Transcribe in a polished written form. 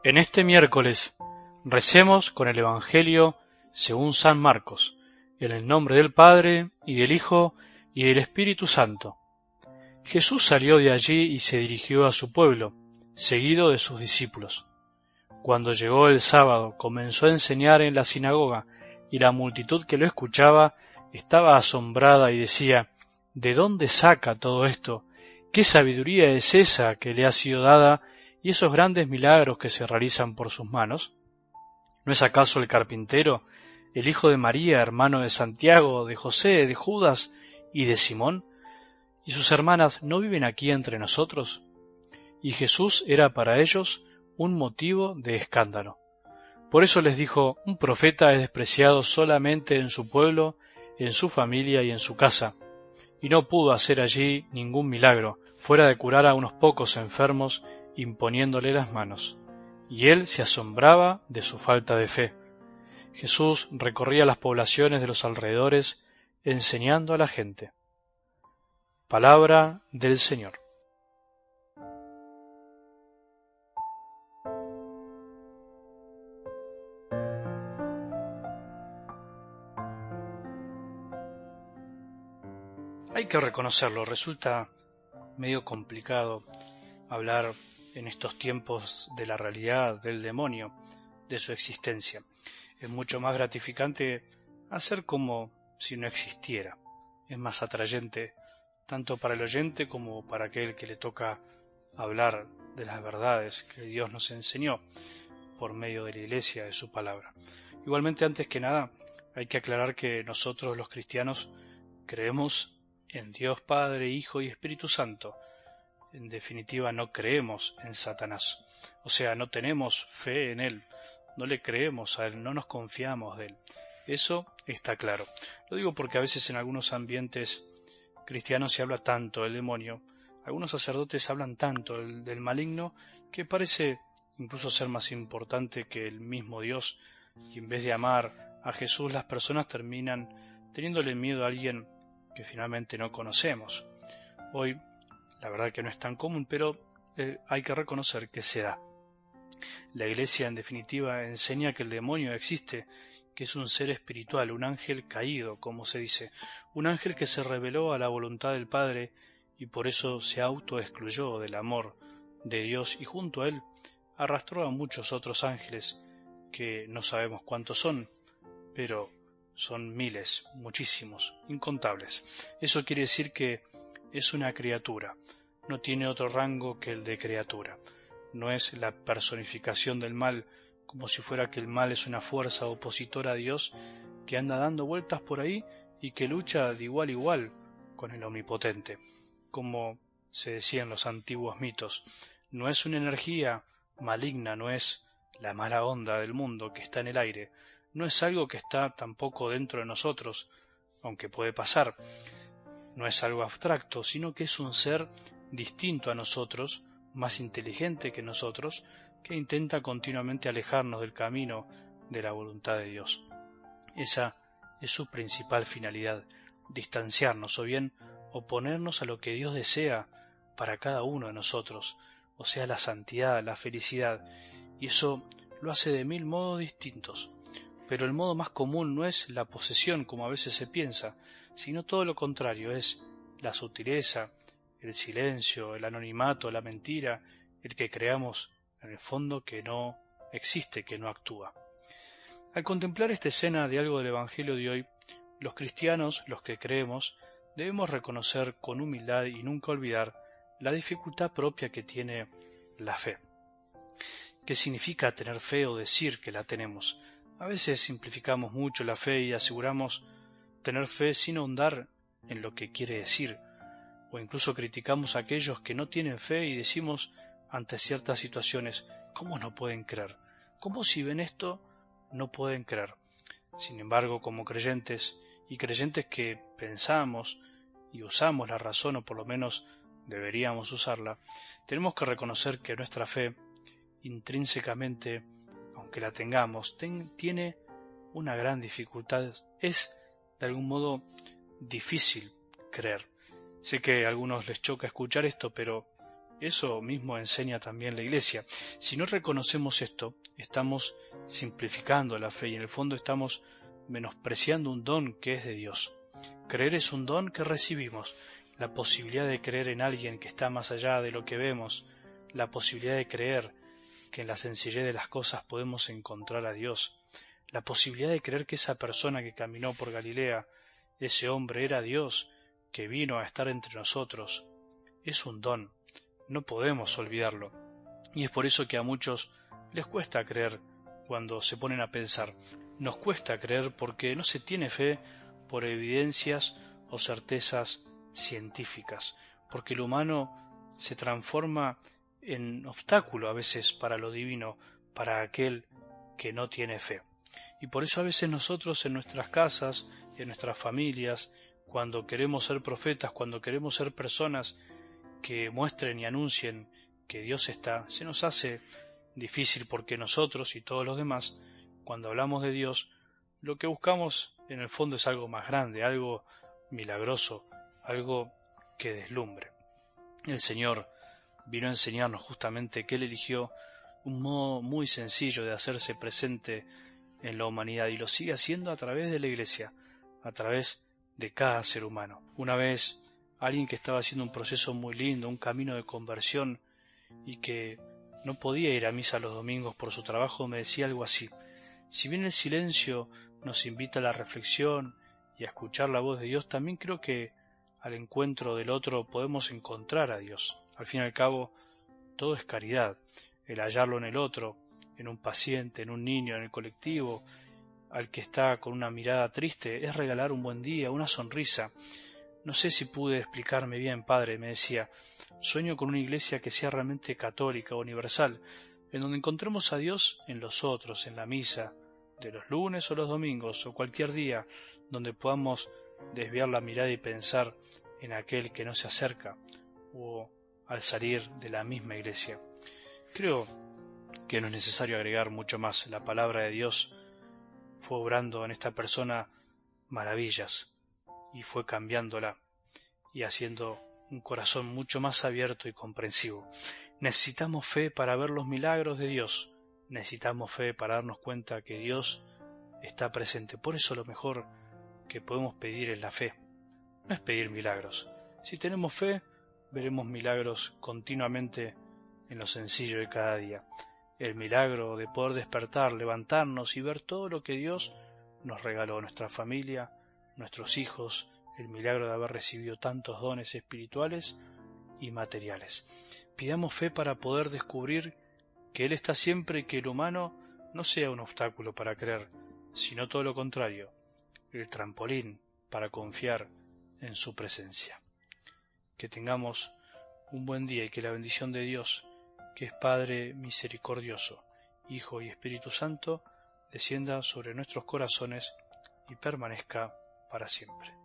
En este miércoles recemos con el Evangelio según San Marcos, en el nombre del Padre, y del Hijo, y del Espíritu Santo. Jesús salió de allí y se dirigió a su pueblo, seguido de sus discípulos. Cuando llegó el sábado, comenzó a enseñar en la sinagoga, y la multitud que lo escuchaba estaba asombrada y decía: ¿De dónde saca todo esto? ¿Qué sabiduría es esa que le ha sido dada, y esos grandes milagros que se realizan por sus manos? ¿No es acaso el carpintero, el hijo de María, hermano de Santiago, de José, de Judas y de Simón? ¿Y sus hermanas no viven aquí entre nosotros? Y Jesús era para ellos un motivo de escándalo. Por eso les dijo: un profeta es despreciado solamente en su pueblo, en su familia y en su casa. Y no pudo hacer allí ningún milagro, fuera de curar a unos pocos enfermos imponiéndole las manos. Y él se asombraba de su falta de fe. Jesús recorría las poblaciones de los alrededores enseñando a la gente. Palabra del Señor. Hay que reconocerlo, resulta medio complicado hablar en estos tiempos de la realidad del demonio, de su existencia. Es mucho más gratificante hacer como si no existiera. Es más atrayente tanto para el oyente como para aquel que le toca hablar de las verdades que Dios nos enseñó por medio de la Iglesia, de su palabra. Igualmente, antes que nada, hay que aclarar que nosotros los cristianos creemos en Dios Padre, Hijo y Espíritu Santo. En definitiva, no creemos en Satanás. O sea, no tenemos fe en él, no le creemos a él, no nos confiamos de él. Eso está claro. Lo digo porque a veces en algunos ambientes cristianos se habla tanto del demonio, algunos sacerdotes hablan tanto del maligno, que parece incluso ser más importante que el mismo Dios, y en vez de amar a Jesús, las personas terminan teniéndole miedo a alguien que finalmente no conocemos. Hoy la verdad que no es tan común, pero hay que reconocer que se da. La Iglesia, en definitiva, enseña que el demonio existe, que es un ser espiritual, un ángel caído, como se dice, un ángel que se rebeló a la voluntad del Padre y por eso se autoexcluyó del amor de Dios, y junto a él arrastró a muchos otros ángeles que no sabemos cuántos son, pero son miles, muchísimos, incontables. Eso quiere decir que es una criatura, no tiene otro rango que el de criatura. No es la personificación del mal, como si fuera que el mal es una fuerza opositora a Dios que anda dando vueltas por ahí y que lucha de igual a igual con el Omnipotente. Como se decía en los antiguos mitos, no es una energía maligna, no es la mala onda del mundo que está en el aire, no es algo que está tampoco dentro de nosotros, aunque puede pasar. No es algo abstracto, sino que es un ser distinto a nosotros, más inteligente que nosotros, que intenta continuamente alejarnos del camino de la voluntad de Dios. Esa es su principal finalidad, distanciarnos o bien oponernos a lo que Dios desea para cada uno de nosotros, o sea, la santidad, la felicidad, y eso lo hace de mil modos distintos. Pero el modo más común no es la posesión, como a veces se piensa, sino todo lo contrario, es la sutileza, el silencio, el anonimato, la mentira, el que creamos en el fondo que no existe, que no actúa. Al contemplar esta escena de algo del Evangelio de hoy, los cristianos, los que creemos, debemos reconocer con humildad y nunca olvidar la dificultad propia que tiene la fe. ¿Qué significa tener fe o decir que la tenemos? A veces simplificamos mucho la fe y aseguramos tener fe sin ahondar en lo que quiere decir, o incluso criticamos a aquellos que no tienen fe y decimos ante ciertas situaciones: ¿cómo no pueden creer? ¿Cómo si ven esto no pueden creer? Sin embargo, como creyentes, y creyentes que pensamos y usamos la razón, o por lo menos deberíamos usarla, tenemos que reconocer que nuestra fe, intrínsecamente, aunque la tengamos, tiene una gran dificultad. Es, de algún modo, difícil creer. Sé que a algunos les choca escuchar esto, pero Eso mismo enseña también la Iglesia. Si no reconocemos esto, estamos simplificando la fe y en el fondo estamos menospreciando un don que es de Dios. Creer es un don que recibimos, la posibilidad de creer en alguien que está más allá de lo que vemos, la posibilidad de creer que en la sencillez de las cosas podemos encontrar a Dios, la posibilidad de creer que esa persona que caminó por Galilea, ese hombre era Dios, que vino a estar entre nosotros, es un don, no podemos olvidarlo. Y es por eso que a muchos les cuesta creer cuando se ponen a pensar. Nos cuesta creer porque no se tiene fe por evidencias o certezas científicas, porque el humano se transforma en obstáculo a veces para lo divino, para aquel que no tiene fe. Y por eso a veces nosotros en nuestras casas, en nuestras familias, cuando queremos ser profetas, cuando queremos ser personas que muestren y anuncien que Dios está, se nos hace difícil porque nosotros y todos los demás, cuando hablamos de Dios, lo que buscamos en el fondo es algo más grande, algo milagroso, algo que deslumbre. El Señor vino a enseñarnos justamente que Él eligió un modo muy sencillo de hacerse presente en la humanidad y lo sigue haciendo a través de la Iglesia, a través de cada ser humano. Una vez alguien que estaba haciendo un proceso muy lindo, un camino de conversión y que no podía ir a misa los domingos por su trabajo, me decía algo así: si bien el silencio nos invita a la reflexión y a escuchar la voz de Dios, también creo que al encuentro del otro podemos encontrar a Dios. Al fin y al cabo, todo es caridad, el hallarlo en el otro, en un paciente, en un niño, en el colectivo, al que está con una mirada triste, es regalar un buen día, una sonrisa. No sé si pude explicarme bien, padre, me decía. Sueño con una iglesia que sea realmente católica, universal, en donde encontremos a Dios en los otros, en la misa, de los lunes o los domingos, o cualquier día, donde podamos desviar la mirada y pensar en aquel que no se acerca, o al salir de la misma iglesia. Creo que no es necesario agregar mucho más. La palabra de Dios fue obrando en esta persona maravillas, y fue cambiándola y haciendo un corazón mucho más abierto y comprensivo. Necesitamos fe para ver los milagros de Dios, necesitamos fe para darnos cuenta que Dios está presente. Por eso lo mejor que podemos pedir es la fe, no es pedir milagros. Si tenemos fe, veremos milagros continuamente en lo sencillo de cada día. El milagro de poder despertar, levantarnos y ver todo lo que Dios nos regaló, nuestra familia, nuestros hijos, el milagro de haber recibido tantos dones espirituales y materiales. Pidamos fe para poder descubrir que Él está siempre y que el humano no sea un obstáculo para creer, sino todo lo contrario, el trampolín para confiar en su presencia. Que tengamos un buen día y que la bendición de Dios, que es Padre misericordioso, Hijo y Espíritu Santo, descienda sobre nuestros corazones y permanezca para siempre.